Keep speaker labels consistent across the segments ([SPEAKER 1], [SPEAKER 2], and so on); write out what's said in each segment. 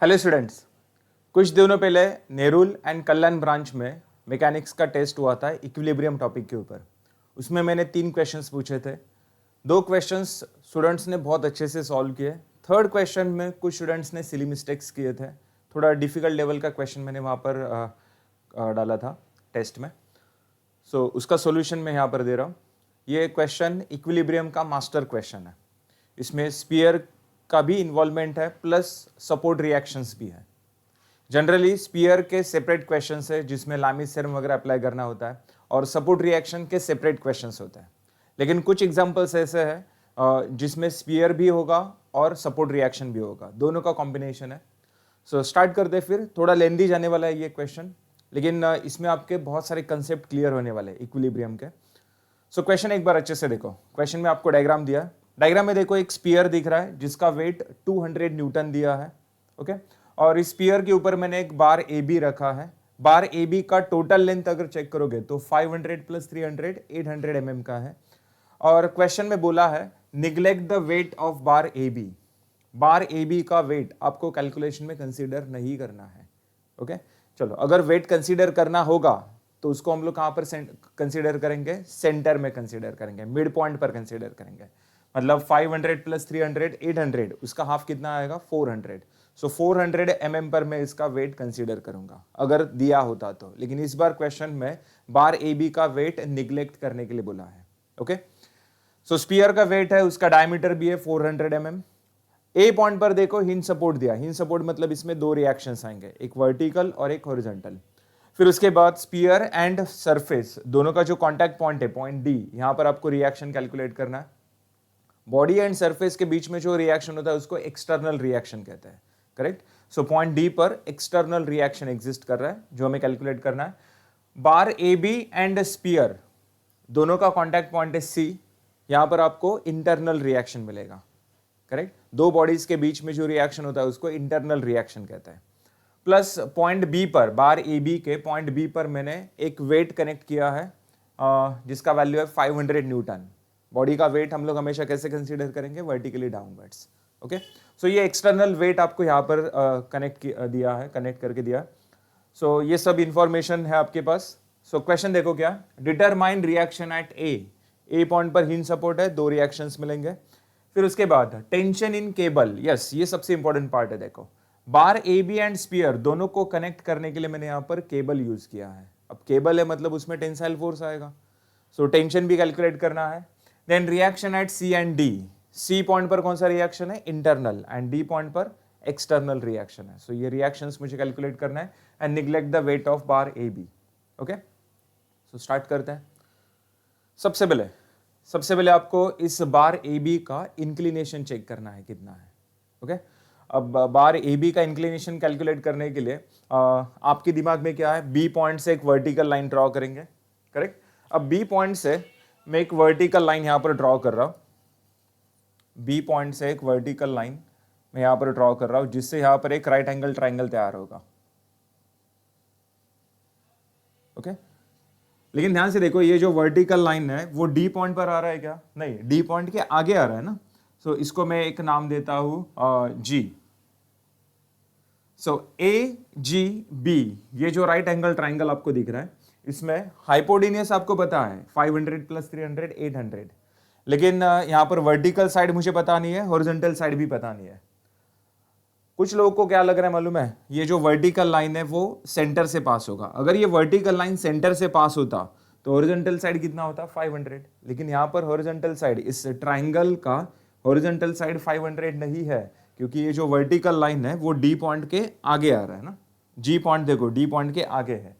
[SPEAKER 1] Hello students, कुछ दिनों पहले नेरुल एंड कल्याण ब्रांच में मैकेनिक्स का टेस्ट हुआ था इक्विलिब्रियम टॉपिक के ऊपर। उसमें मैंने 3 क्वेश्चंस पूछे थे। 2 क्वेश्चंस स्टूडेंट्स ने बहुत अच्छे से सॉल्व किए। थर्ड क्वेश्चन में कुछ स्टूडेंट्स ने सिली मिस्टेक्स किए थे। थोड़ा डिफिकल्ट लेवल का क्वेश्चन मैंने वहाँ पर डाला था टेस्ट में। उसका सोल्यूशन मैं यहाँ पर दे रहा हूँ। ये क्वेश्चन इक्विलिब्रियम का मास्टर क्वेश्चन है। इसमें स्पीयर का भी इन्वॉल्वमेंट है प्लस सपोर्ट रिएक्शंस भी है। जनरली स्पीयर के सेपरेट क्वेश्चंस है जिसमें लामिस थ्योरम वगैरह अप्लाई करना होता है और सपोर्ट रिएक्शन के सेपरेट क्वेश्चंस होते हैं। लेकिन कुछ एग्जांपल्स ऐसे हैं जिसमें स्पीयर भी होगा और सपोर्ट रिएक्शन भी होगा, दोनों का कॉम्बिनेशन है। स्टार्ट करते फिर। थोड़ा लेंदी जाने वाला है ये क्वेश्चन, लेकिन इसमें आपके बहुत सारे कंसेप्ट क्लियर होने वाले हैं इक्विलिब्रियम के। क्वेश्चन एक बार अच्छे से देखो। क्वेश्चन में आपको डायग्राम दिया। डायग्राम में देखो एक स्पीयर दिख रहा है जिसका वेट 200 न्यूटन दिया है। ओके, और इस स्पीयर के ऊपर मैंने एक बार ए बी रखा है। बार ए बी का टोटल लेंथ अगर चेक करोगे तो 500 प्लस 300 800 mm का है। और क्वेश्चन में बोला है neglect the weight of bar A B. Bar A B का वेट आपको कैलकुलेशन में कंसीडर नहीं करना है। ओके, चलो, अगर वेट कंसीडर करना होगा तो उसको हम लोग कहां पर कंसीडर करेंगे? सेंटर में कंसीडर करेंगे, मिड पॉइंट पर कंसीडर करेंगे। मतलब 500 प्लस 300 800, उसका हाफ कितना आएगा? 400। 400 mm पर मैं इसका वेट कंसीडर करूंगा अगर दिया होता तो। लेकिन इस बार क्वेश्चन में बार ए बी का वेट निग्लेक्ट करने के लिए बोला है। ओके, स्पीयर का वेट है, उसका डायमीटर भी है 400 mm। ए पॉइंट पर देखो हिंज सपोर्ट दिया। हिंज सपोर्ट मतलब इसमें 2 रिएक्शंस आएंगे, एक वर्टिकल और एक हॉरिजॉन्टल। फिर उसके बाद स्पीयर एंड सरफेस दोनों का जो कांटेक्ट पॉइंट है, पॉइंट डी, यहां पर आपको रिएक्शन कैलकुलेट करना है। बॉडी एंड सरफेस के बीच में जो रिएक्शन होता है उसको एक्सटर्नल रिएक्शन कहते हैं। करेक्ट? पॉइंट डी पर एक्सटर्नल रिएक्शन एग्जिस्ट कर रहा है जो हमें कैलकुलेट करना है। बार ए बी एंड स्पीयर दोनों का कांटेक्ट पॉइंट है सी। यहां पर आपको इंटरनल रिएक्शन मिलेगा। करेक्ट? 2 बॉडीज के बीच में जो रिएक्शन होता है उसको इंटरनल रिएक्शन कहते हैं। प्लस पॉइंट बी पर, बार ए बी के पॉइंट बी पर मैंने एक वेट कनेक्ट किया है जिसका वैल्यू है 500 न्यूटन। बॉडी का वेट हम लोग हमेशा कैसे कंसीडर करेंगे? Vertically downwards. ओके, ये एक्सटर्नल वेट आपको यहाँ पर कनेक्ट दिया है, कनेक्ट करके दिया। ये सब इंफॉर्मेशन है आपके पास। क्वेश्चन देखो क्या, determine reaction at A point पर हिंज सपोर्ट है, 2 रिएक्शंस मिलेंगे। फिर उसके बाद टेंशन इन केबल। यस, ये सबसे इंपॉर्टेंट पार्ट है। देखो, बार ए बी एंड स्पीयर दोनों को कनेक्ट करने के लिए मैंने यहां पर केबल यूज किया है। अब केबल है मतलब उसमें टेंसाइल फोर्स आएगा, टेंशन भी कैलकुलेट करना है। Then reaction at C and D. C point पर कौन सा रिएक्शन है? इंटरनल। एंड डी पॉइंट पर एक्सटर्नल रिएक्शन है। ये रिएक्शंस मुझे कैलकुलेट करना है and neglect the weight of bar A B. Okay, start करते हैं। सबसे पहले आपको इस बार ए बी का इंक्लिनेशन चेक करना है कितना है। ओके, अब बार ए बी का इंक्लिनेशन कैलकुलेट करने के लिए आपके दिमाग में क्या है? बी पॉइंट से एक वर्टिकल लाइन ड्रॉ करेंगे। करेक्ट? अब बी पॉइंट से मैं एक वर्टिकल लाइन यहां पर ड्रॉ कर रहा हूं। बी पॉइंट से एक वर्टिकल लाइन मैं यहां पर ड्रॉ कर रहा हूं जिससे यहां पर एक राइट एंगल ट्राइंगल तैयार होगा। ओके, लेकिन ध्यान से देखो, ये जो वर्टिकल लाइन है वो डी पॉइंट पर आ रहा है क्या? नहीं, डी पॉइंट के आगे आ रहा है ना। इसको मैं एक नाम देता हूं जी। ए जी बी, ये जो राइट एंगल ट्राइंगल आपको दिख रहा है इसमें हाइपोटेन्यूस आपको पता है 500 प्लस 300 800। लेकिन यहां पर वर्टिकल साइड मुझे पता नहीं है, हॉरिजॉन्टल साइड भी पता नहीं है। कुछ लोगों को क्या लग रहा है मालूम है? ये जो वर्टिकल लाइन है वो सेंटर से पास होगा। अगर ये वर्टिकल लाइन सेंटर से पास होता तो हॉरिजॉन्टल साइड कितना होता? 500। लेकिन यहां पर हॉरिजॉन्टल साइड, इस ट्राइंगल का हॉरिजॉन्टल साइड 500 नहीं है, क्योंकि ये जो वर्टिकल लाइन है वो डी पॉइंट के आगे आ रहा है ना। जी पॉइंट देखो, डी पॉइंट के आगे है।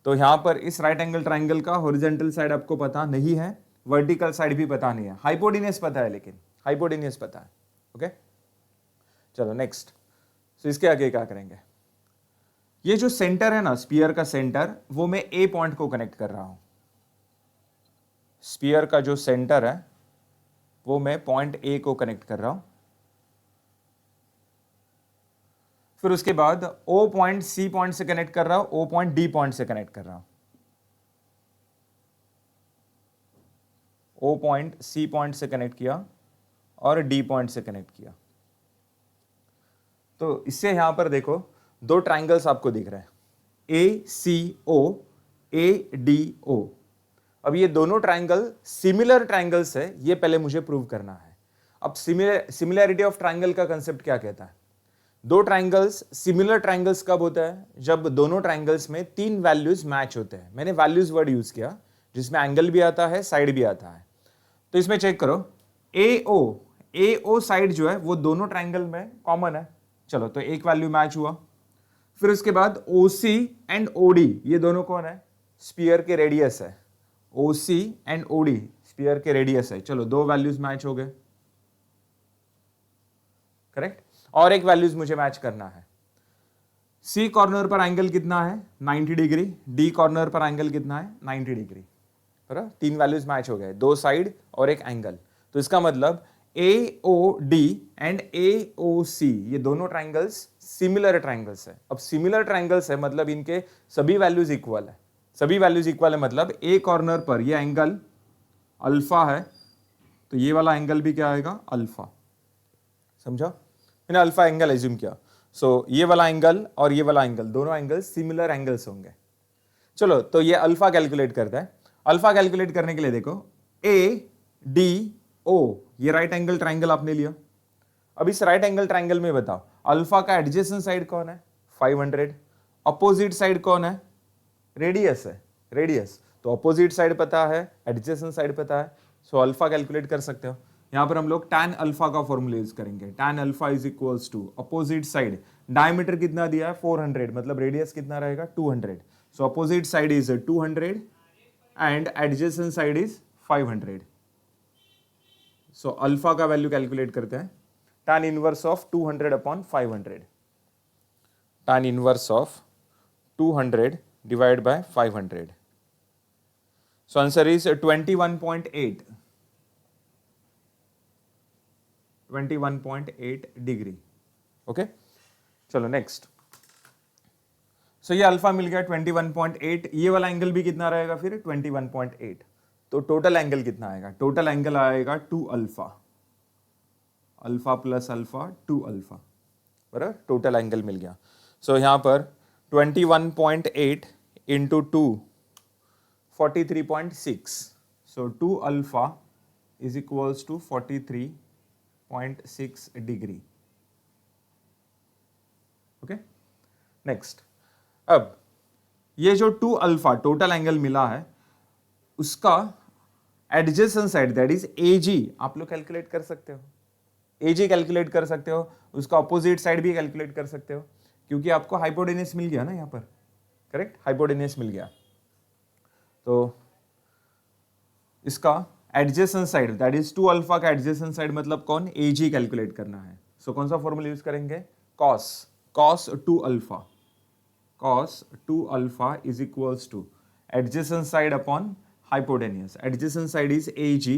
[SPEAKER 1] तो यहां पर इस राइट एंगल ट्राइंगल का हॉरिजॉन्टल साइड आपको पता नहीं है, वर्टिकल साइड भी पता नहीं है। हाइपोटेन्यूस पता है, लेकिन हाइपोटेन्यूस पता है। ओके, चलो नेक्स्ट। इसके आगे क्या करेंगे? ये जो सेंटर है ना, स्पीयर का सेंटर, वो मैं ए पॉइंट को कनेक्ट कर रहा हूं। स्पीयर का जो सेंटर है वो मैं पॉइंट ए को कनेक्ट कर रहा हूं। फिर उसके बाद ओ पॉइंट सी पॉइंट से कनेक्ट कर रहा हूं, ओ पॉइंट डी पॉइंट से कनेक्ट कर रहा हूं। ओ पॉइंट सी पॉइंट से कनेक्ट किया और डी पॉइंट से कनेक्ट किया। तो इससे यहां पर देखो दो ट्राइंगल्स आपको दिख रहे हैं, ACO, ADO। अब ये दोनों ट्राइंगल सिमिलर ट्राइंगल्स है, ये पहले मुझे प्रूव करना है। अब सिमिलैरिटी ऑफ ट्राइंगल का कंसेप्ट क्या कहता है? दो ट्राइंगल्स सिमिलर ट्राइंगल्स कब होता है? जब दोनों ट्राइंगल्स में तीन वैल्यूज मैच होते हैं। मैंने वैल्यूज वर्ड यूज किया, जिसमें एंगल भी आता है, साइड भी आता है। तो इसमें चेक करो, AO साइड जो है वो दोनों ट्राइंगल में कॉमन है। चलो, तो एक वैल्यू मैच हुआ। फिर उसके बाद OC एंड OD, ये दोनों कौन है? स्पीयर के रेडियस है। OC एंड OD स्पीयर के रेडियस है। चलो, दो वैल्यूज मैच हो गए, करेक्ट। और एक वैल्यूज मुझे मैच करना है। C कॉर्नर पर एंगल कितना है? 90 डिग्री। D कॉर्नर पर एंगल कितना है? 90 डिग्री। बराबर, तीन वैल्यूज मैच हो गए, दो साइड और एक एंगल। तो इसका मतलब AOD एंड AOC ये दोनों ट्राइंगल्स सिमिलर ट्राइंगल्स है। अब सिमिलर ट्राइंगल्स है मतलब इनके सभी वैल्यूज इक्वल है। सभी वैल्यूज इक्वल है मतलब A कॉर्नर पर ये एंगल अल्फा है, तो ये वाला एंगल भी क्या आएगा? अल्फा। समझा? मैंने अल्फा एंगल एज्यूम किया। सो ये वाला एंगल और ये वाला एंगल, दोनों एंगल सिमिलर एंगल्स होंगे। चलो, तो ये अल्फा कैलकुलेट करता है। अल्फा कैलकुलेट करने के लिए देखो, ADO ये राइट एंगल ट्राइंगल आपने लिया। अब इस राइट एंगल ट्राइंगल में बताओ अल्फा का एडजेसेंट साइड कौन है? 500। अपोजिट साइड कौन है? रेडियस है, रेडियस। तो अपोजिट साइड पता है, एडजेसेंट साइड पता है, सो अल्फा कैलकुलेट कर सकते हो। यहां पर हम लोग tan अल्फा का फॉर्मूला यूज करेंगे। tan alpha is equals to opposite side, diameter कितना दिया है? 400, मतलब रेडियस कितना रहेगा? 200। So opposite side is 200 and adjacent side is 500। So alpha का वैल्यू कैलकुलेट करते हैं। tan inverse of 200 upon 500, tan inverse of 200 divide by 500। So answer is 21.8, 21.8 degree. Okay, चलो नेक्स्ट। सो ये अल्फा मिल गया 21.8, ये वाला एंगल भी कितना रहेगा फिर? 21.8। तो टोटल एंगल कितना आएगा? टोटल एंगल आएगा 2 alpha, alpha plus alpha 2 alpha. बराबर, टोटल एंगल मिल गया। सो यहां पर 21.8 into 2 43.6। So 2 alpha is equals to 43.6 degree. Okay, next. अब ये जो 2 अल्फा टोटल एंगल मिला है, उसका adjacent side that is AG आप लोग कैलकुलेट कर सकते हो। AG कैलकुलेट कर सकते हो, उसका अपोजिट साइड भी कैलकुलेट कर सकते हो, क्योंकि आपको हाइपोटेनस मिल गया ना यहां पर, करेक्ट। हाइपोटेनस मिल गया, तो इसका adjacent side that is 2 alpha का एडजेसेंट साइड मतलब कौन? AG कैलकुलेट करना है। सो कौन सा फॉर्मूला यूज करेंगे? cos 2 alpha, cos 2 alpha is equals two adjacent side upon hypotenuse. Adjacent side is AG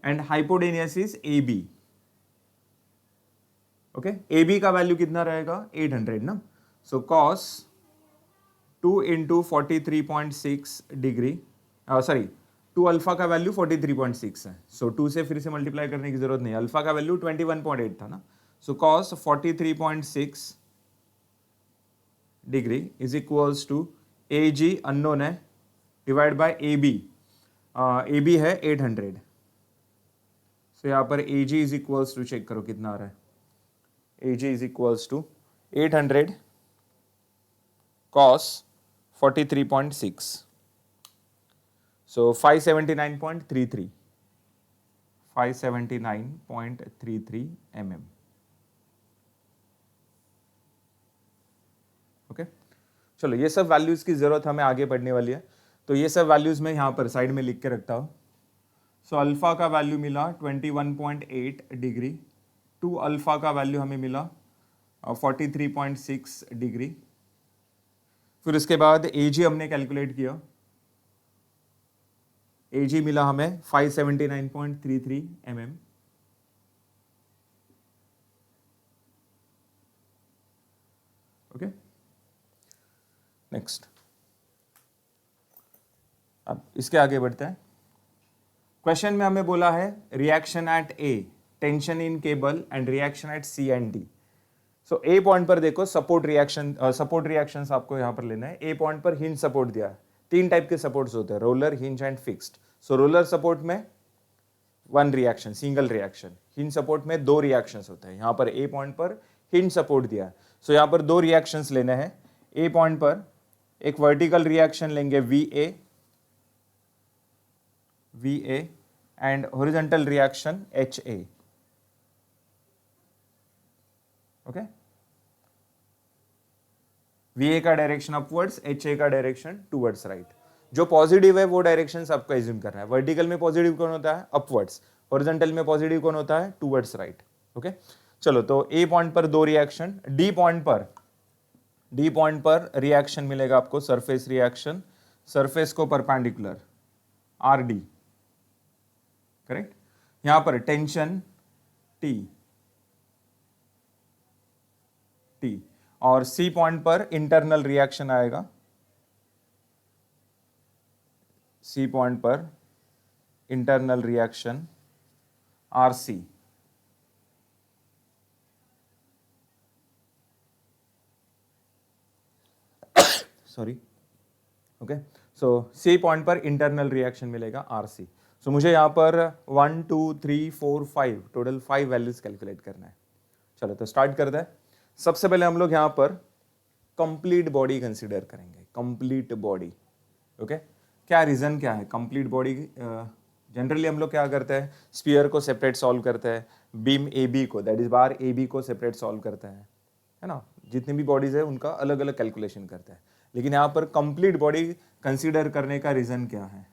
[SPEAKER 1] and hypotenuse is AB। Okay, AB का value कितना रहेगा? 800 ना। So cos 2 into 43.6 degree, sorry 2 alpha का वैल्यू 43.6 है। सो 2 से फिर से मल्टीप्लाई करने की जरूरत नहीं, अल्फा का वैल्यू 21.8 था ना। So cos 43.6 degree is equals to AG unknown है डिवाइड बाय AB, AB है 800। सो यहाँ पर AG is equals to, check करो कितना आ रहा है, AG is equals to 800 cos 43.6, so 579.33, 579.33 mm। Okay, चलो ये सब वैल्यूज की जरूरत हमें आगे पढ़ने वाली है, तो ये सब वैल्यूज मैं यहाँ पर साइड में लिख के रखता हूँ। सो अल्फा का वैल्यू मिला 21.8 डिग्री, 2 अल्फा का वैल्यू हमें मिला 43.6 डिग्री। फिर उसके बाद AG हमने कैलकुलेट किया, AG मिला हमें 579.33 mm। Okay, next. अब इसके आगे बढ़ते हैं। क्वेश्चन में हमें बोला है reaction at A, tension in cable and reaction at C and D. So A point पर देखो सपोर्ट रिएक्शंस आपको यहाँ पर लेना है। ए पॉइंट पर हिंज सपोर्ट दिया है। तीन टाइप के सपोर्ट्स होते हैं, roller, hinge and fixed. So roller support में one reaction, single reaction. Hinge support में दो रिएक्शंस होते हैं। यहाँ पर ए पॉइंट पर हिंज सपोर्ट दिया है। सो यहाँ पर दो रिएक्शंस लेने हैं। ए पॉइंट पर एक वर्टिकल रिएक्शन लेंगे VA and horizontal reaction HA। Okay, VA का डायरेक्शन अपवर्ड्स, HA का डायरेक्शन टुवर्ड्स राइट। जो पॉजिटिव है वो डायरेक्शन आपको एज्यूम करना है। वर्टिकल में पॉजिटिव कौन होता है? अपवर्ड्स। हॉरिजॉन्टल में पॉजिटिव कौन होता है? Towards right. ओके, चलो तो ए पॉइंट पर दो रिएक्शन। डी पॉइंट पर रिएक्शन मिलेगा आपको, सरफेस रिएक्शन, सरफेस को परपेंडिकुलर RD, करेक्ट। यहां पर टेंशन T, और सी पॉइंट पर इंटरनल रिएक्शन आएगा। सी पॉइंट पर internal reaction RC। Sorry, okay. So C point पर इंटरनल रिएक्शन मिलेगा RC। सो मुझे यहाँ पर 1 2 3 4 5 टोटल 5 वैल्यूज कैलकुलेट करना है। चलो तो स्टार्ट करते हैं। सबसे पहले हम लोग यहाँ पर कंप्लीट बॉडी कंसीडर करेंगे। Complete body, okay. क्या रीजन क्या है कंप्लीट बॉडी? जनरली हम लोग क्या करते हैं, स्फीयर को सेपरेट सॉल्व करते हैं, बीम AB को, दैट इज बार AB को सेपरेट सॉल्व करते हैं, है ना। जितनी भी बॉडीज है उनका अलग अलग कैलकुलेशन करते हैं। लेकिन यहाँ पर कंप्लीट बॉडी कंसीडर करने का रीजन क्या है?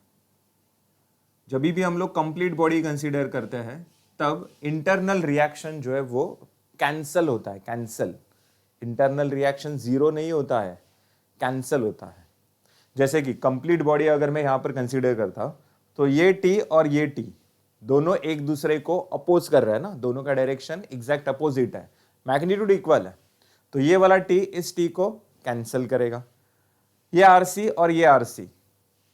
[SPEAKER 1] जब भी हम लोग कंप्लीट बॉडी कंसीडर करते हैं तब इंटरनल रिएक्शन जो है वो कैंसल होता है। कैंसल, इंटरनल रिएक्शन जीरो नहीं होता है, कैंसल होता है। जैसे कि कंप्लीट बॉडी अगर मैं यहां पर कंसीडर करता तो ये T और ये T दोनों एक दूसरे को अपोज कर रहे हैं ना, दोनों का डायरेक्शन एग्जैक्ट अपोजिट है, मैग्नीट्यूड इक्वल है। तो ये वाला T इस T को कैंसल करेगा। ये RC और ये RC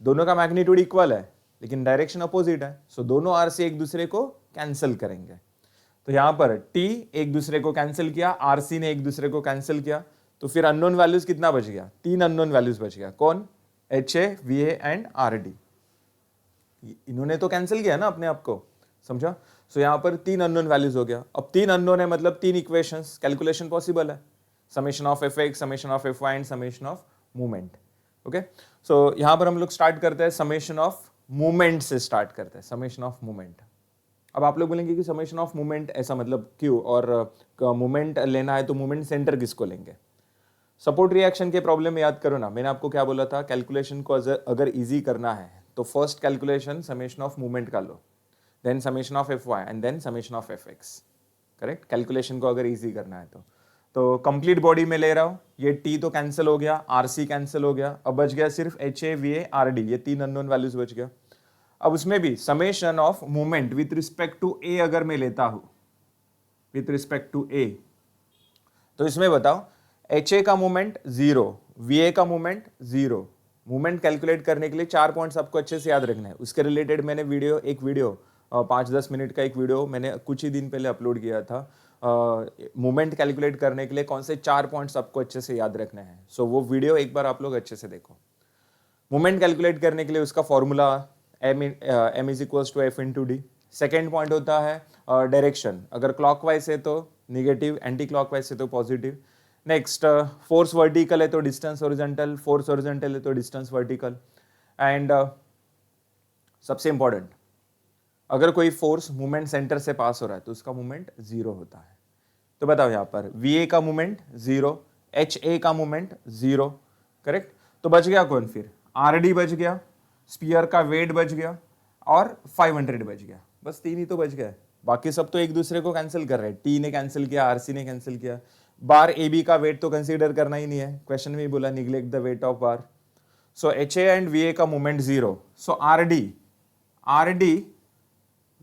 [SPEAKER 1] दोनों का मैग्नीट्यूड इक्वल है लेकिन डायरेक्शन अपोजिट है। सो दोनों RC एक दूसरे को कैंसिल करेंगे। तो यहां पर T एक दूसरे को कैंसिल किया, RC ने एक दूसरे को कैंसिल किया, तो फिर अननोन वैल्यूज कितना बच गया? 3 अननोन वैल्यूज बच गया। कौन? HA, VA and RD। इन्होंने तो कैंसिल किया ना अपने आप को, समझा। सो यहां पर 3 अननोन वैल्यूज हो गया। अब 3 अननोन है मतलब 3 इक्वेशंस, कैलकुलेशन पॉसिबल है। Summation of Fx, summation of Fy and summation of movement. Okay, so यहां पर हम लोग स्टार्ट करते हैं समेशन ऑफ मूवमेंट से स्टार्ट करते हैं। Summation of movement. अब आप लोग बोलेंगे कि समेशन ऑफ मूवमेंट ऐसा मतलब क्यों, और मूवमेंट लेना है तो मूवमेंट सेंटर किसको लेंगे? सपोर्ट रिएक्शन के प्रॉब्लम में याद करो ना, मैंने आपको क्या बोला था, कैलकुलेशन को अगर इजी करना है तो first calculation summation of movement का लो, then summation of Fy and then summation of Fx, correct. Calculation को अगर इजी करना है तो कंप्लीट बॉडी में ले रहा हूं, ये T तो कैंसिल हो गया, RC कैंसिल हो गया, अब बच गया सिर्फ HA, VA, RD, ये 3 अननोन वैल्यूज बच गया। अब उसमें भी summation of movement with respect to A अगर मैं लेता हूं, विथ रिस्पेक्ट टू A, तो इसमें बताओ HA का मूवमेंट 0, VA का मूवमेंट 0। मूवमेंट कैलकुलेट करने के लिए 4 पॉइंट्स आपको अच्छे से याद रखना है। उसके रिलेटेड मैंने एक वीडियो 5-10 मिनट का एक वीडियो मैंने कुछ ही दिन पहले अपलोड किया था। मूवमेंट कैलकुलेट करने के लिए कौन से 4 पॉइंट्स आपको अच्छे से याद रखने हैं। सो वो वीडियो एक बार आप लोग अच्छे से देखो। मूवमेंट कैलकुलेट करने के लिए उसका formula m is equals to F into D. Second point होता है डायरेक्शन, अगर क्लॉकवाइज है तो निगेटिव, एंटी क्लॉकवाइज है तो पॉजिटिव। नेक्स्ट फोर्स वर्टिकल है तो डिस्टेंस हॉरिजॉन्टल, फोर्स हॉरिजॉन्टल है तो डिस्टेंस वर्टिकल। एंड सबसे इंपॉर्टेंट, अगर कोई फोर्स मूवमेंट सेंटर से पास हो रहा है तो उसका मूवमेंट 0 होता है। तो बताओ यहाँ पर VA का मूवमेंट 0, HA का मूवमेंट 0, करेक्ट। तो बच गया कौन फिर? RD बच गया, स्पीयर का वेट बच गया और 500 बच गया। बस 3 ही तो बच गए, बाकी सब तो एक दूसरे को कैंसिल कर रहे हैं। T ने कैंसिल किया, RC ने कैंसिल किया, बार AB का वेट तो कंसीडर करना ही नहीं है, क्वेश्चन में ही बोला neglect the weight of bar. So HA and VA का मूवमेंट 0। सो RD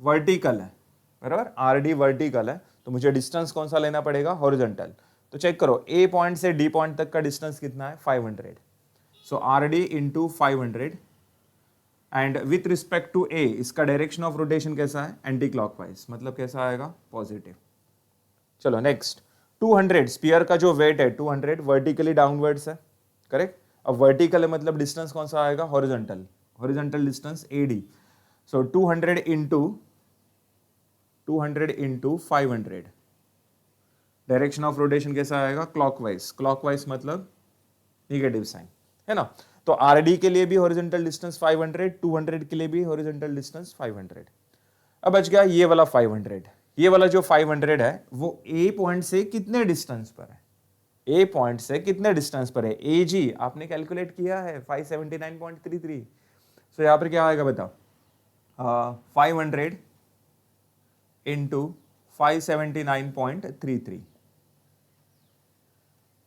[SPEAKER 1] वर्टिकल है, बराबर, RD वर्टिकल है, तो मुझे डिस्टेंस कौन सा लेना पड़ेगा? हॉरिजॉन्टल। तो चेक करो A पॉइंट से D पॉइंट तक का डिस्टेंस कितना है? 500। So RD into 500 and with respect to A इसका डायरेक्शन ऑफ रोटेशन कैसा है, एंटी क्लॉकवाइज, मतलब कैसा आएगा, पॉजिटिव। चलो नेक्स्ट, 200 स्पीयर का जो वेट है 200 वर्टिकली डाउनवर्ड्स है, करेक्ट। अब वर्टिकल है मतलब डिस्टेंस कौन सा आएगा, horizontal, horizontal distance AD। So 200 into 500, direction of rotation कैसा आएगा, क्लॉकवाइज, क्लॉकवाइज मतलब निगेटिव साइन, है ना। तो RD के लिए भी हॉरिजॉन्टल डिस्टेंस 500, 200 के लिए भी हॉरिजॉन्टल डिस्टेंस 500। अब बच गया ये वाला 500, ये वाला जो 500 है वो A पॉइंट से कितने डिस्टेंस पर है, A पॉइंट से कितने डिस्टेंस पर है, AG आपने कैलकुलेट किया है 579.33। सो यहां पर क्या आएगा बताओ, 500 इंटू 579.33,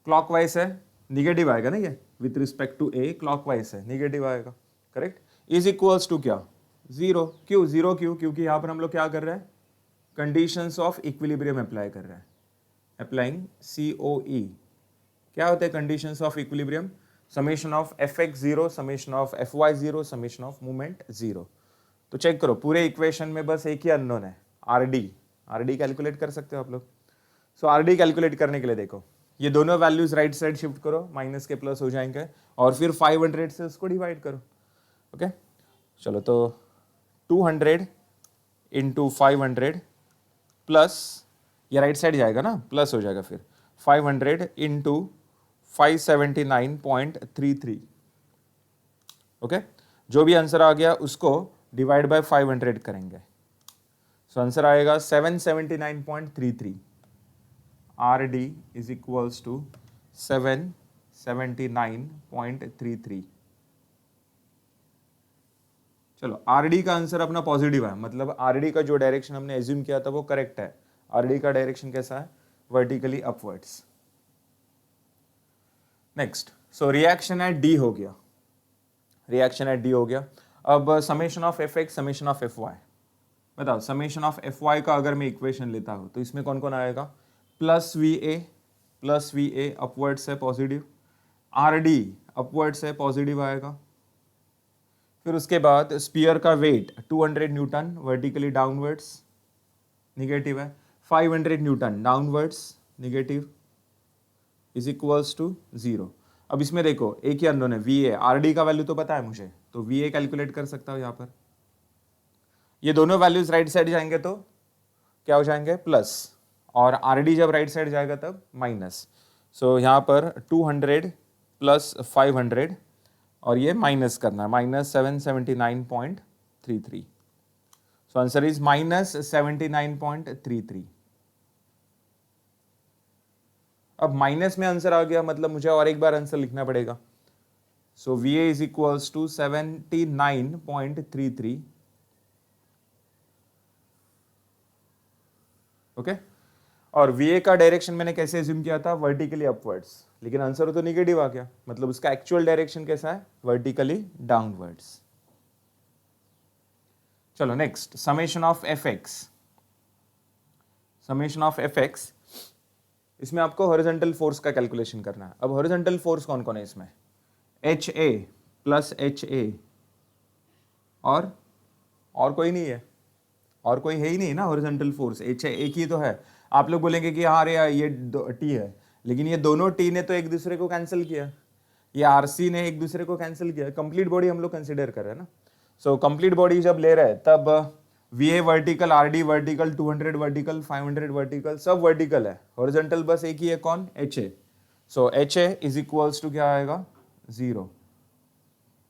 [SPEAKER 1] क्लॉकवाइज है, निगेटिव आएगा ना, ये with respect to A clockwise है, निगेटिव आएगा, करेक्ट। इज इक्वल्स टू क्या, 0। क्यों 0, क्योंकि यहां पर हम लोग क्या कर रहे हैं, कंडीशंस ऑफ इक्विलिब्रियम अप्लाई कर रहे हैं, अप्लाइंग COE। क्या होते हैं conditions of equilibrium, summation of Fx 0, summation of Fy 0, summation of movement 0। तो चेक करो, पूरे इक्वेशन में बस एक ही अननोन है, RD कैलकुलेट कर सकते हो आप लोग। सो RD कैलकुलेट करने के लिए देखो, ये दोनों वैल्यूज राइट साइड शिफ्ट करो, माइनस के प्लस हो जाएंगे, और फिर 500 से उसको डिवाइड करो, ओके। चलो तो 200 इंटू 500 प्लस, ये राइट साइड जाएगा ना, प्लस हो जाएगा, फिर 500 इंटू 579.33, ओके। जो भी आंसर आ गया उसको डिवाइड बाय 500 करेंगे, सो आंसर आएगा 779.33। RD is equals to 779.33। चलो RD का आंसर अपना पॉजिटिव है, मतलब RD का जो डायरेक्शन हमने एज्यूम किया था वो करेक्ट है। RD का डायरेक्शन कैसा है, vertically upwards. Next, so reaction at D हो गया, रिएक्शन एट D हो गया। अब summation of Fx, summation of Fy, बताओ समेशन ऑफ Fy का अगर मैं इक्वेशन लेता हूं तो इसमें कौन कौन आएगा, प्लस VA अपवर्ड्स है पॉजिटिव, RD अपवर्ड्स है पॉजिटिव आएगा। फिर उसके बाद स्पीयर का weight 200 newton vertically downwards, negative है, 500 newton downwards, negative, is equals to 0। अब इसमें देखो एक ही अननोन है VA, RD का वैल्यू तो पता है मुझे, तो VA कैलकुलेट कर सकता हूं यहां पर। ये दोनों वैल्यूज राइट साइड जाएंगे तो क्या हो जाएंगे, प्लस, और RD जब राइट साइड जाएगा तब माइनस। सो यहां पर 200 प्लस 500, और ये माइनस करना है, minus 779.33। So answer is minus 79.33। अब माइनस में आंसर आ गया, मतलब मुझे और एक बार आंसर लिखना पड़ेगा। So VA is equals to 79.33, okay. और VA का डायरेक्शन मैंने कैसे एज्यूम किया था, वर्टिकली अपवर्ड्स, लेकिन आंसर तो निगेटिव आ गया, मतलब उसका एक्चुअल डायरेक्शन कैसा है, वर्टिकली डाउनवर्ड्स। चलो next, summation of Fx, summation of Fx, इसमें आपको हॉरिजॉन्टल फोर्स का कैलकुलेशन करना है। अब हॉरिजॉन्टल फोर्स कौन कौन है इसमें, HA प्लस HA, और कोई नहीं है, और कोई है ही नहीं ना हॉरिजॉन्टल फोर्स, HA एक ही तो है। आप लोग बोलेंगे कि हाँ रे ये T है, लेकिन ये दोनों T ने तो एक दूसरे को कैंसिल किया, ये RC ने एक दूसरे को कैंसिल किया, कंप्लीट बॉडी हम लोग कंसिडर कर रहे हैं ना। सो कंप्लीट बॉडी जब ले रहे हैं तब VA vertical, RD vertical, 200 vertical, 500 vertical, सब वर्टिकल है, हॉरिजॉन्टल बस एक ही है, कौन, HA। So HA is equals to क्या आएगा, 0।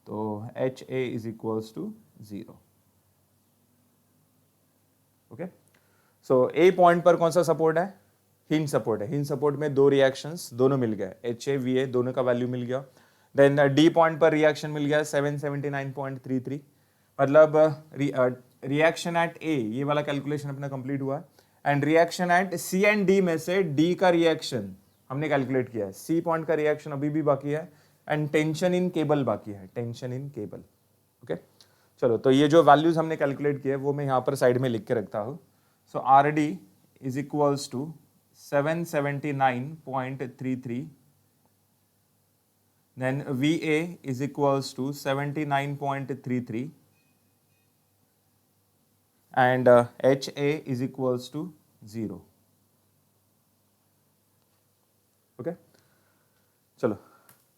[SPEAKER 1] तो HA is equals to 0, okay. So A point पर कौन सा सपोर्ट है, हिंज सपोर्ट है, हिंज सपोर्ट में दो रिएक्शंस दोनों मिल गए, HA VA दोनों का वैल्यू मिल गया। देन D पॉइंट पर रिएक्शन मिल गया 779.33, मतलब रिएक्शन एट A, ये वाला कैलकुलेशन अपना कंप्लीट हुआ। And reaction eight C and D में से D का रिएक्शन हमने कैलकुलेट किया है, C पॉइंट का रिएक्शन अभी भी बाकी है, एंड टेंशन इन केबल बाकी है, टेंशन इन केबल, ओके। चलो तो ये जो वैल्यूज हमने कैलकुलेट किए वो मैं यहाँ पर साइड में लिख के रखता हूँ। So RD is equals to 779.33, then VA is equals to 79.33, and H A is equals to 0। Okay, चलो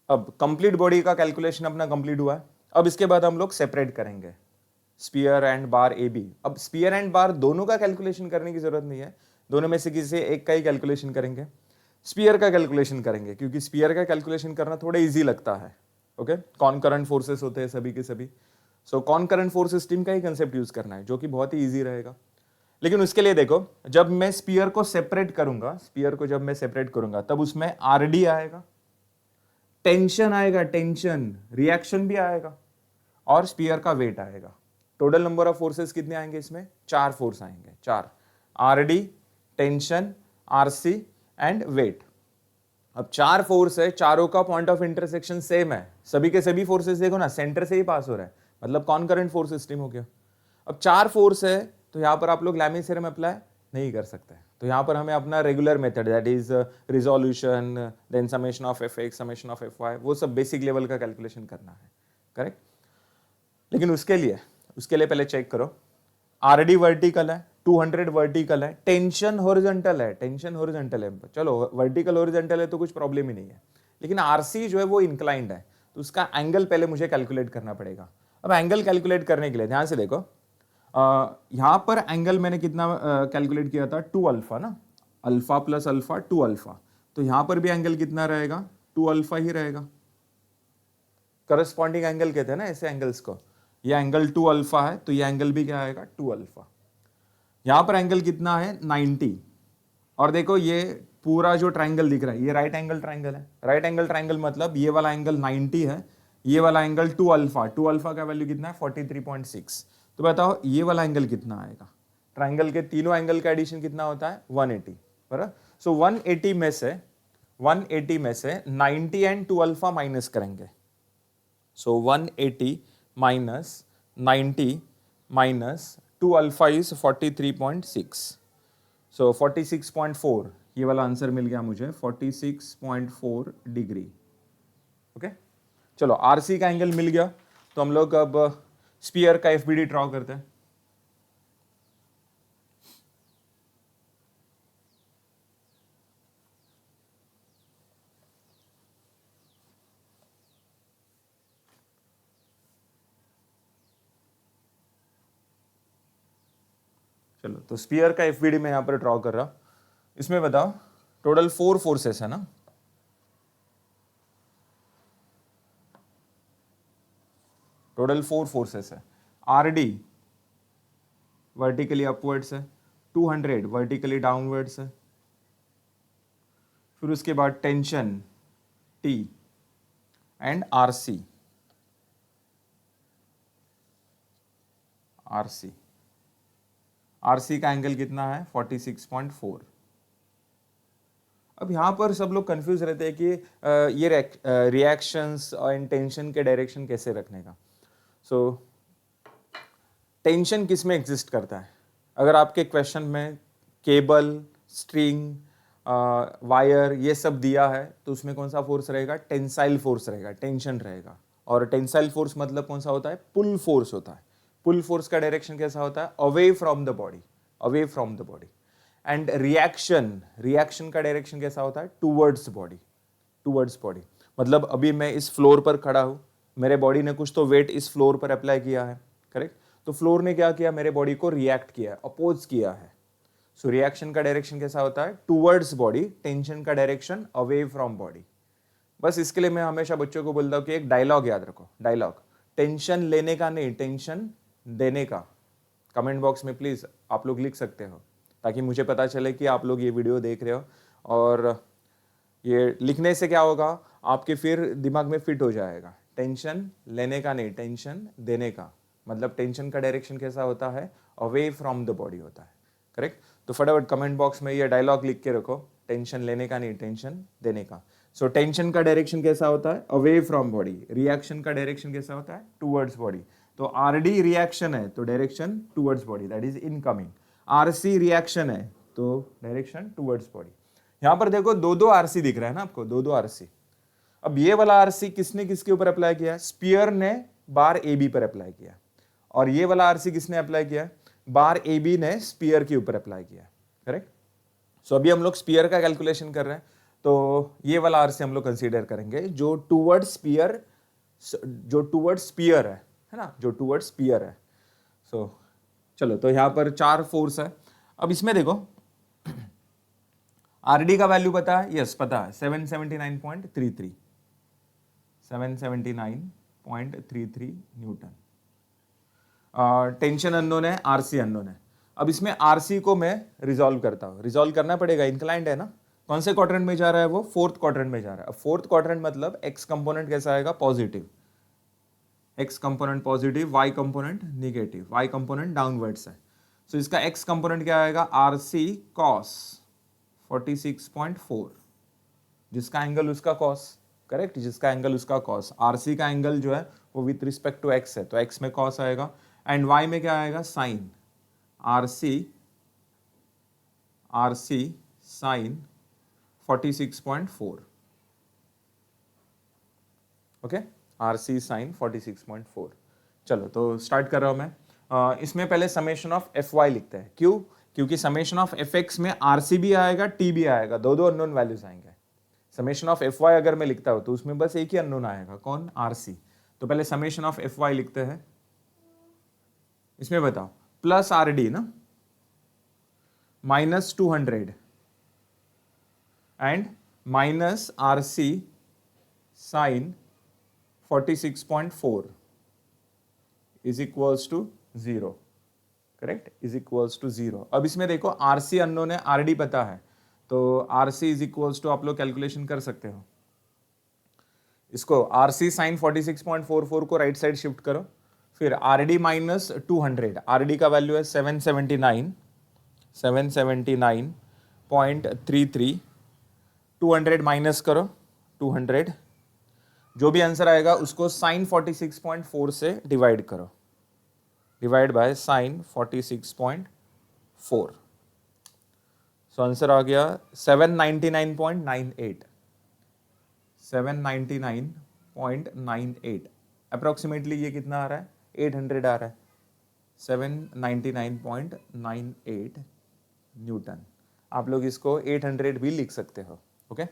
[SPEAKER 1] अब कंप्लीट बॉडी का कैलकुलेशन अपना कंप्लीट हुआ है। अब इसके बाद हम लोग सेपरेट करेंगे sphere and bar A B. अब स्पीयर एंड बार दोनों का कैलकुलेशन करने की जरूरत नहीं है, दोनों में से किसी एक का ही कैलकुलेशन करेंगे। स्पीयर का कैलकुलेशन करेंगे क्योंकि स्पीयर का कैलकुलेशन करना थोड़ा इजी लगता है। ओके, कॉनकरेंट फोर्सेस होते हैं सभी के सभी, सो कॉनकरेंट फोर्स सिस्टम का ही कंसेप्ट यूज करना है जो कि बहुत ही इजी रहेगा। लेकिन उसके लिए देखो, जब मैं स्पीयर को सेपरेट करूंगा, स्पीयर को जब मैं सेपरेट करूंगा तब उसमें आरडी आएगा, टेंशन आएगा, टेंशन रिएक्शन भी आएगा, और स्पीयर का वेट आएगा। टोटल नंबर ऑफ फोर्सेस कितने आएंगे इसमें? 4 फोर्स आएंगे, 4, RD, tension, RC and weight. अब 4 फोर्स है, चारों का पॉइंट ऑफ इंटरसेक्शन सेम है, सभी के सभी फोर्सेस देखो ना सेंटर से ही पास हो रहा है, मतलब कॉनकरेंट फोर्स सिस्टम हो गया। अब 4 फोर्स है तो यहां पर आप लोग लैमिस थ्योरम अप्लाई नहीं कर सकते, तो यहां पर हमें अपना regular method that is resolution, then summation of F X, summation of F Y, वो सब बेसिक लेवल का कैलकुलेशन करना है, करेक्ट। लेकिन उसके लिए पहले चेक करो, आरडी वर्टिकल है, 200 वर्टिकल है, टेंशन हॉरिजॉन्टल है, टेंशन हॉरिजॉन्टल है, चलो वर्टिकल हॉरिजॉन्टल है तो कुछ प्रॉब्लम ही नहीं है। लेकिन आरसी जो है वो इंक्लाइंड है, तो उसका एंगल पहले मुझे कैलकुलेट करना पड़ेगा। अब एंगल कैलकुलेट करने के लिए ध्यान से देखो, यहां पर एंगल मैंने कितना कैलकुलेट किया था? 2 अल्फा ना, अल्फा प्लस अल्फा 2 अल्फा, तो यहां पर भी एंगल कितना रहेगा? 2 अल्फा ही रहेगा। करस्पॉन्डिंग एंगल कहते हैं ना ऐसे एंगल्स को, ये एंगल 2 अल्फा है तो ये एंगल भी क्या आएगा? 2 अल्फा। यहां पर एंगल कितना है? 90। और देखो ये पूरा जो ट्राइंगल दिख रहा है ये राइट एंगल ट्राइंगल है, राइट एंगल ट्राइंगल मतलब ये वाला एंगल 90 है, ये वाला एंगल 2 अल्फा, 2 अल्फा का वैल्यू कितना है? 43.6। तो बताओ ये वाला एंगल कितना आएगा? ट्राइंगल के तीनों एंगल का एडिशन कितना होता है? 180, बराबर। सो 180 में से 90 एंड 2 अल्फा माइनस करेंगे, सो 180 माइनस 90 माइनस 2 अल्फा इज 43.6, सो 46.4, ये वाला आंसर मिल गया मुझे 46.4 डिग्री। ओके, चलो आरसी का एंगल मिल गया, तो हम लोग अब स्पीयर का एफबीडी ड्रॉ करते हैं। चलो तो स्पीयर का एफबीडी मैं यहां पर ड्रॉ कर रहा हूं। इसमें बताओ टोटल 4 फोर्सेस है ना, टोटल 4 फोर्सेस है। आरडी वर्टिकली अपवर्ड्स है, 200 वर्टिकली डाउनवर्ड्स है, फिर उसके बाद tension T and RC, RC का एंगल कितना है? 46.4। अब यहां पर सब लोग कंफ्यूज रहते हैं कि ये रिएक्शंस और टेंशन के डायरेक्शन कैसे रखने का। सो टेंशन किस में एग्जिस्ट करता है? अगर आपके क्वेश्चन में केबल, स्ट्रिंग, वायर ये सब दिया है तो उसमें कौन सा फोर्स रहेगा? टेंसाइल फोर्स रहेगा, टेंशन रहेगा। और टेंसाइल फोर्स मतलब कौन सा होता है? पुल फोर्स होता है। पुल फोर्स का डायरेक्शन कैसा होता है? Away from the body, away from the body. And reaction का डायरेक्शन कैसा होता है? Towards body, towards body. मतलब अभी मैं इस फ्लोर पर खड़ा हूं, मेरे बॉडी ने कुछ तो वेट इस फ्लोर पर अप्लाई किया है, करेक्ट। तो फ्लोर ने क्या किया? मेरे बॉडी को रिएक्ट किया, अपोज किया है। सो रिएक्शन का डायरेक्शन कैसा होता है? टूवर्ड्स बॉडी, टेंशन का डायरेक्शन अवे फ्रॉम बॉडी। बस इसके लिए मैं हमेशा बच्चों को बोलता हूं कि एक डायलॉग याद रखो, डायलॉग, टेंशन लेने का नहीं, टेंशन देने का। कमेंट बॉक्स में प्लीज आप लोग लिख सकते हो ताकि मुझे पता चले कि आप लोग ये वीडियो देख रहे हो, और ये लिखने से क्या होगा? आपके फिर दिमाग में फिट हो जाएगा, टेंशन लेने का नहीं, टेंशन देने का। मतलब टेंशन का डायरेक्शन कैसा होता है? अवे फ्रॉम द बॉडी होता है, करेक्ट। तो फटाफट कमेंट बॉक्स में ये डायलॉग लिख के रखो, टेंशन लेने का नहीं, टेंशन देने का। सो टेंशन का डायरेक्शन कैसा होता है? Away from body. रिएक्शन का डायरेक्शन कैसा होता है? Towards body. तो आरडी रिएक्शन है तो direction towards body, that is incoming. RC reaction है तो डायरेक्शन टूवर्ड्स बॉडी। यहां पर देखो दो दो आरसी दिख रहा है ना आपको, दो दो आरसी। अब ये वाला आरसी किसने किसके ऊपर अप्लाई किया? स्पीयर ने बार ए बी पर अप्लाई किया। और ये वाला आरसी किसने अप्लाई किया? बार ए बी ने स्पीयर के ऊपर अप्लाई किया है, करेक्ट। सो अभी हम लोग स्पीयर का कैलकुलेशन कर रहे हैं, तो ये वाला आरसी हम लोग कंसीडर करेंगे जो टूवर्ड स्पीयर है ना, जो टूवर्ड स्पीयर है। सो चलो, तो यहां पर 4 फोर्स है। अब इसमें देखो आरडी का वैल्यू पता है, यस पता है, 779.33 न्यूटन। टेंशन अननोन है, आरसी अननोन है। अब इसमें आरसी को मैं रिजॉल्व करता हूं, रिजॉल्व करना पड़ेगा, इंक्लाइंड है ना। कौन से क्वाड्रेंट में जा रहा है वो? फोर्थ क्वाड्रेंट में जा रहा है। अब फोर्थ क्वाड्रेंट मतलब एक्स कंपोनेंट कैसा आएगा? Positive. X component positive, Y component negative, Y component downwards है। सो इसका एक्स कंपोनेंट क्या आएगा? आरसी कॉस 46.4, जिसका एंगल उसका कॉस, करेक्ट, जिसका एंगल उसका कॉस। आरसी का एंगल जो है वो विथ रिस्पेक्ट टू एक्स है, तो एक्स में कॉस आएगा, एंड वाई में क्या आएगा? Sine. RC sine 46.4, okay, RC sine 46.4। चलो, तो स्टार्ट कर रहा हूं मैं। इसमें पहले समेशन ऑफ एफ वाई लिखते हैं। क्यों? क्योंकि समेशन ऑफ एफ एक्स में आरसी भी आएगा, टी भी आएगा, दो अननोन वैल्यूज आएंगे। समेशन ऑफ एफ वाई अगर मैं लिखता हूं तो उसमें बस एक ही अननोन आएगा, कौन? आरसी। तो पहले समेशन ऑफ एफ वाई लिखते हैं। इसमें बताओ, प्लस आर डी ना, minus 200 and minus RC sine 46.4 is equals to 0, correct, is equals to 0। अब इसमें देखो आरसी अननोन है, आरडी पता है, तो आरसी इज इक्वल्स टू, आप लोग कैलकुलेशन कर सकते हो इसको, आरसी साइन 46.44 को राइट साइड शिफ्ट करो, फिर आरडी माइनस 200, आरडी का वैल्यू है 779.33, 200 माइनस करो, 200, जो भी आंसर आएगा उसको साइन 46.4 से डिवाइड करो, divide by sine 46.4। So answer आ गया 799.98, 799.98। अप्रोक्सीमेटली ये कितना आ रहा है? 800 आ रहा है, 799.98 न्यूटन। आप लोग इसको 800 भी लिख सकते हो, ओके।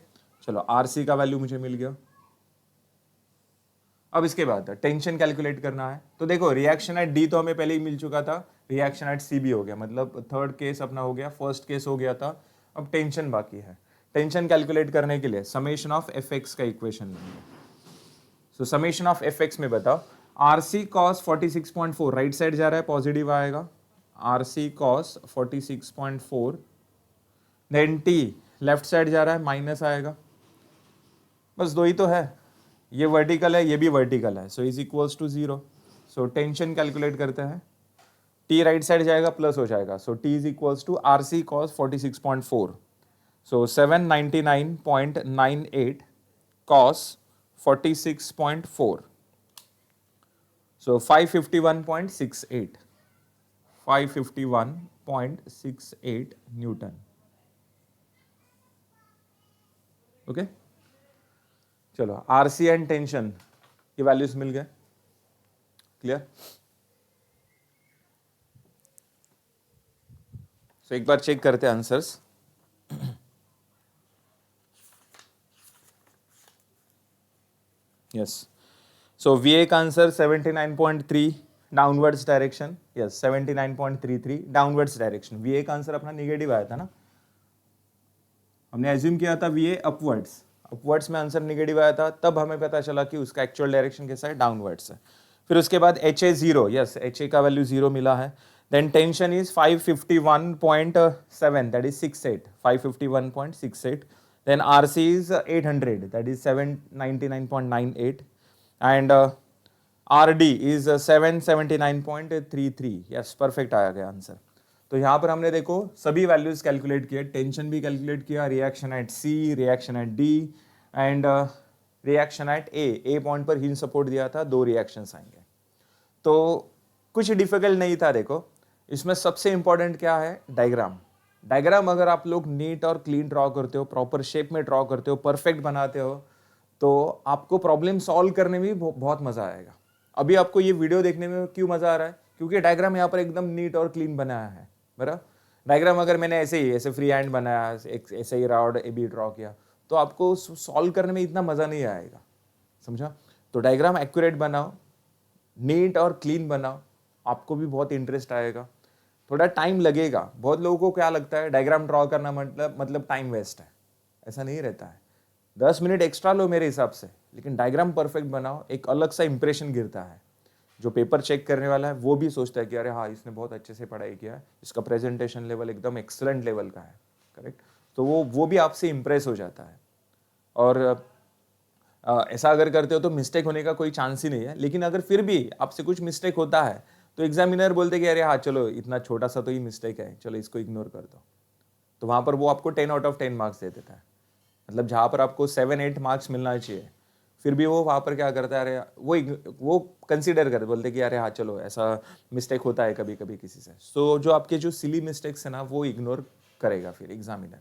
[SPEAKER 1] चलो, आरसी का वैल्यू मुझे मिल गया। अब इसके बाद टेंशन कैलकुलेट करना है। तो देखो, रिएक्शन एट डी तो हमें पहले ही मिल चुका था, रिएक्शन एट सी भी हो गया, मतलब थर्ड केस अपना हो गया, फर्स्ट केस हो गया था। अब टेंशन बाकी है। टेंशन कैलकुलेट करने के लिए समेशन ऑफ एफ एक्स का इक्वेशन लेंगे। सो समेशन ऑफ एफ एक्स में बताओ, आरसी कॉस 46.4 राइट साइड जा रहा है, पॉजिटिव आएगा, RC cos 46.4, then T left side जा रहा है, माइनस आएगा, बस दो ही तो है, ये वर्टिकल है, ये भी वर्टिकल है, so is equals to 0। So tension calculate करते हैं, टी राइट साइड जाएगा, प्लस हो जाएगा, so T is equals to RC cos 46.4, so 799.98 cos 46.4, so 551.68, 551.68 newton, okay. चलो, आरसी एंड टेंशन की वैल्यूज मिल गए, क्लियर। सो एक बार चेक करते हैं आंसर्स। यस, सो वीए का answer 79.3 downwards direction, yes 79.33 downwards direction. वीए का आंसर अपना निगेटिव आया था ना, हमने एज्यूम किया था वीए अपवर्ड्स, अपवर्ड्स में आंसर निगेटिव आया था, तब हमें पता चला कि उसका एक्चुअल डायरेक्शन कैसा है? डाउनवर्ड्स है। फिर उसके बाद H A 0, yes H A का वैल्यू 0 मिला है। Then tension is 551.7, that is 68, 551.68। Then RC is 800, that is 799.98, and RD is 779.33, yes perfect आया गया आंसर। तो यहाँ पर हमने देखो सभी वैल्यूज कैलकुलेट किए, टेंशन भी कैलकुलेट किया, reaction at C, reaction at D and reaction at A point पर हिंज सपोर्ट दिया था, 2 रिएक्शंस आएंगे। तो कुछ डिफिकल्ट नहीं था। देखो, इसमें सबसे इंपॉर्टेंट क्या है? डायग्राम। डायग्राम अगर आप लोग नीट और क्लीन ड्रॉ करते हो, प्रॉपर शेप में ड्रॉ करते हो, परफेक्ट बनाते हो, तो आपको प्रॉब्लम सॉल्व करने में भी बहुत मजा आएगा। अभी आपको ये वीडियो देखने में क्यों मजा आ रहा है? क्योंकि डायग्राम यहाँ पर एकदम नीट और क्लीन बनाया है। बराबर, डायग्राम अगर मैंने ऐसे फ्री हैंड बनाया, ऐसे ही रॉड ए बी ड्रॉ किया, तो आपको सॉल्व करने में इतना मजा नहीं आएगा, समझा। तो डायग्राम एक्यूरेट बनाओ, नीट और क्लीन बनाओ, आपको भी बहुत इंटरेस्ट आएगा। थोड़ा टाइम लगेगा, बहुत लोगों को क्या लगता है डायग्राम ड्रॉ करना मतलब टाइम वेस्ट है, ऐसा नहीं रहता है। 10 मिनट एक्स्ट्रा लो मेरे हिसाब से, लेकिन डायग्राम परफेक्ट बनाओ, एक अलग सा इंप्रेशन गिरता है। जो पेपर चेक करने वाला है वो भी सोचता है कि अरे हाँ, इसने बहुत अच्छे से पढ़ाई किया है, इसका प्रेजेंटेशन लेवल एकदम एक्सलेंट लेवल का है, करेक्ट। तो वो भी आपसे इंप्रेस हो जाता है। और ऐसा अगर करते हो तो मिस्टेक होने का कोई चांस ही नहीं है। लेकिन अगर फिर भी आपसे कुछ मिस्टेक होता है तो एग्जामिनर बोलते कि अरे हाँ चलो, इतना छोटा सा तो ही मिस्टेक है, चलो इसको इग्नोर कर दो, तो वहां पर वो आपको 10 आउट ऑफ 10 मार्क्स दे देता है। मतलब जहां पर आपको 7-8 मार्क्स मिलना चाहिए, फिर भी वो वहां पर क्या करता है, अरे वो कंसीडर कर बोलते कि अरे हाँ चलो, ऐसा मिस्टेक होता है कभी कभी किसी से। सो जो आपके जो सिली मिस्टेक्स है ना, वो इग्नोर करेगा फिर एग्जामिनर।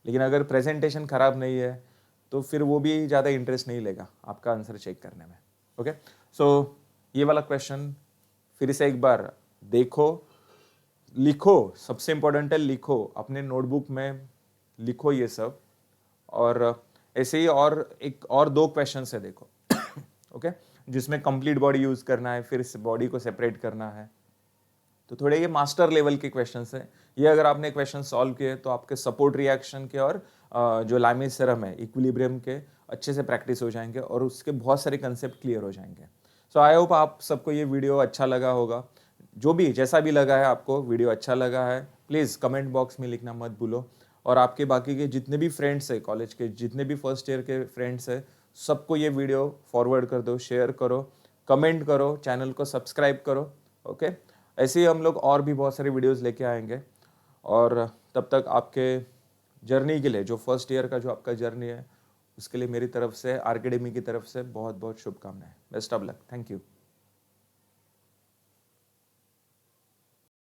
[SPEAKER 1] लेकिन अगर प्रेजेंटेशन खराब नहीं है तो फिर वो भी ज़्यादा इंटरेस्ट नहीं लेगा आपका आंसर चेक करने में। ओके, सो ये वाला क्वेश्चन फिर से एक बार देखो, लिखो, सबसे इंपॉर्टेंट है लिखो, अपने नोटबुक में लिखो ये सब। और ऐसे ही और 2 क्वेश्चन है देखो ओके, जिसमें कंप्लीट बॉडी यूज करना है, फिर इस बॉडी को सेपरेट करना है। तो थोड़े ये मास्टर लेवल के क्वेश्चंस हैं। ये अगर आपने क्वेश्चन सॉल्व किए तो आपके सपोर्ट रिएक्शन के और जो लाइमेज थ्योरम है, इक्विलिब्रियम के, अच्छे से प्रैक्टिस हो जाएंगे और उसके बहुत सारे कंसेप्ट क्लियर हो जाएंगे। सो आई होप आप सबको ये वीडियो अच्छा लगा होगा। जो भी जैसा भी लगा है आपको वीडियो अच्छा लगा है, प्लीज़ कमेंट बॉक्स में लिखना मत भूलो। और आपके बाकी के जितने भी फ्रेंड्स है, कॉलेज के जितने भी फर्स्ट ईयर के फ्रेंड्स है, सबको ये वीडियो फॉरवर्ड कर दो, शेयर करो, कमेंट करो, चैनल को सब्सक्राइब करो। ओके, ऐसे ही हम लोग और भी बहुत सारे वीडियोस लेके आएंगे। और तब तक आपके जर्नी के लिए, जो फर्स्ट ईयर का जो आपका जर्नी है, उसके लिए मेरी तरफ से, आरकेडेमी की तरफ से बहुत बहुत शुभकामनाएं। Best of luck, thank you.